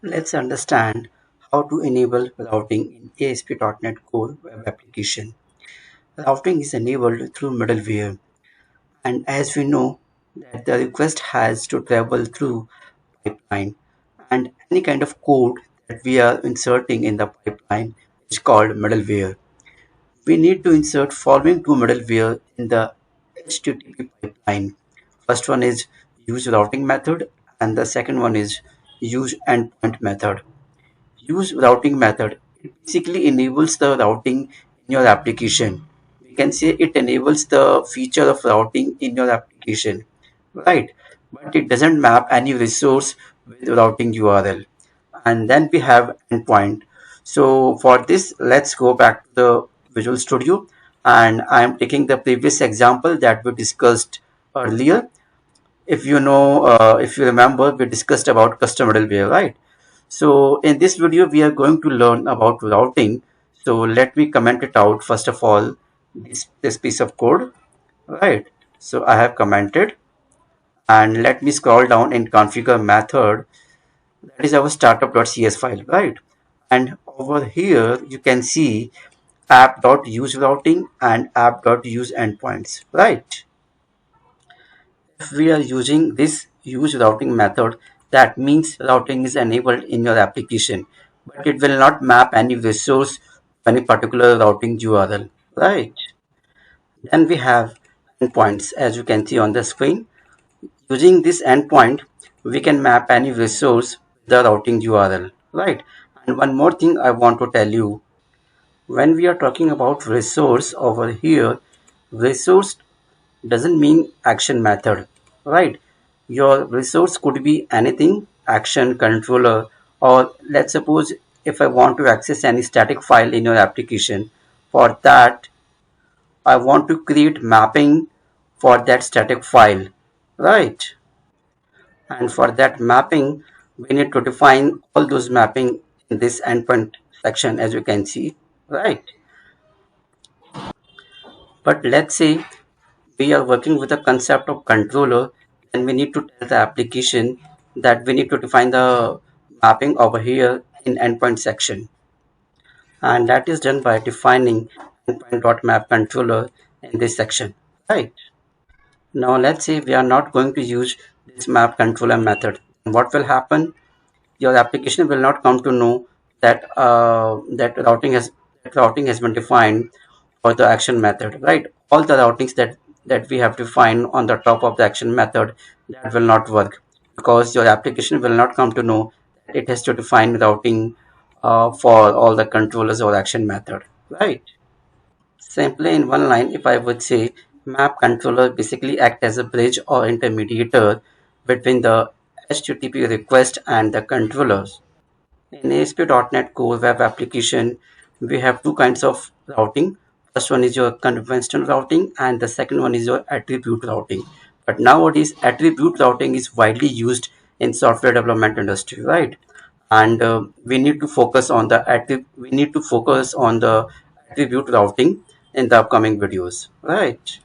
Let's understand how to enable routing in ASP.NET Core web application. Routing is enabled through middleware, and as we know that the request has to travel through pipeline, and any kind of code that we are inserting in the pipeline is called middleware. We need to insert following two middleware in the HTTP pipeline. First one is use routing method and the second one is use endpoint method. Use routing method. It basically enables the routing in your application. We can say it enables the feature of routing in your application, right? But it doesn't map any resource with routing URL. And then we have endpoint. So for this, let's go back to the Visual Studio, and I am taking the previous example that we discussed earlier. If you remember, we discussed about custom middleware, right? So in this video, we are going to learn about routing. So let me comment it out first of all, this piece of code, right? So I have commented, and let me scroll down and configure method. That is our startup.cs file, right? And over here, you can see app.useRouting and app.use endpoints, right? If we are using this use routing method, that means routing is enabled in your application, but it will not map any resource to any particular routing URL, right? Then we have endpoints, as you can see on the screen. Using this endpoint, we can map any resource with the routing URL, right? And one more thing I want to tell you, when we are talking about resource over here, resource doesn't mean action method, right? Your resource could be anything, action, controller, or let's suppose if I want to access any static file in your application, for that I want to create mapping for that static file, right? And for that mapping, we need to define all those mapping in this endpoint section, as you can see, right? But let's say we are working with the concept of controller, and we need to tell the application that we need to define the mapping over here in endpoint section, and that is done by defining endpoint.map controller in this section, right? Now let's say we are not going to use this map controller method. What will happen? Your application will not come to know that routing has been defined for the action method, right? All the routings that we have defined on the top of the action method, that will not work, because your application will not come to know that it has to define routing for all the controllers or action method, right? Simply in one line, if I would say, map controller basically act as a bridge or intermediator between the HTTP request and the controllers. In ASP.NET Core web application, we have two kinds of routing. First one is your conventional routing, and the second one is your attribute routing. But nowadays, attribute routing is widely used in software development industry, right? And we need to focus on the attribute routing in the upcoming videos, right?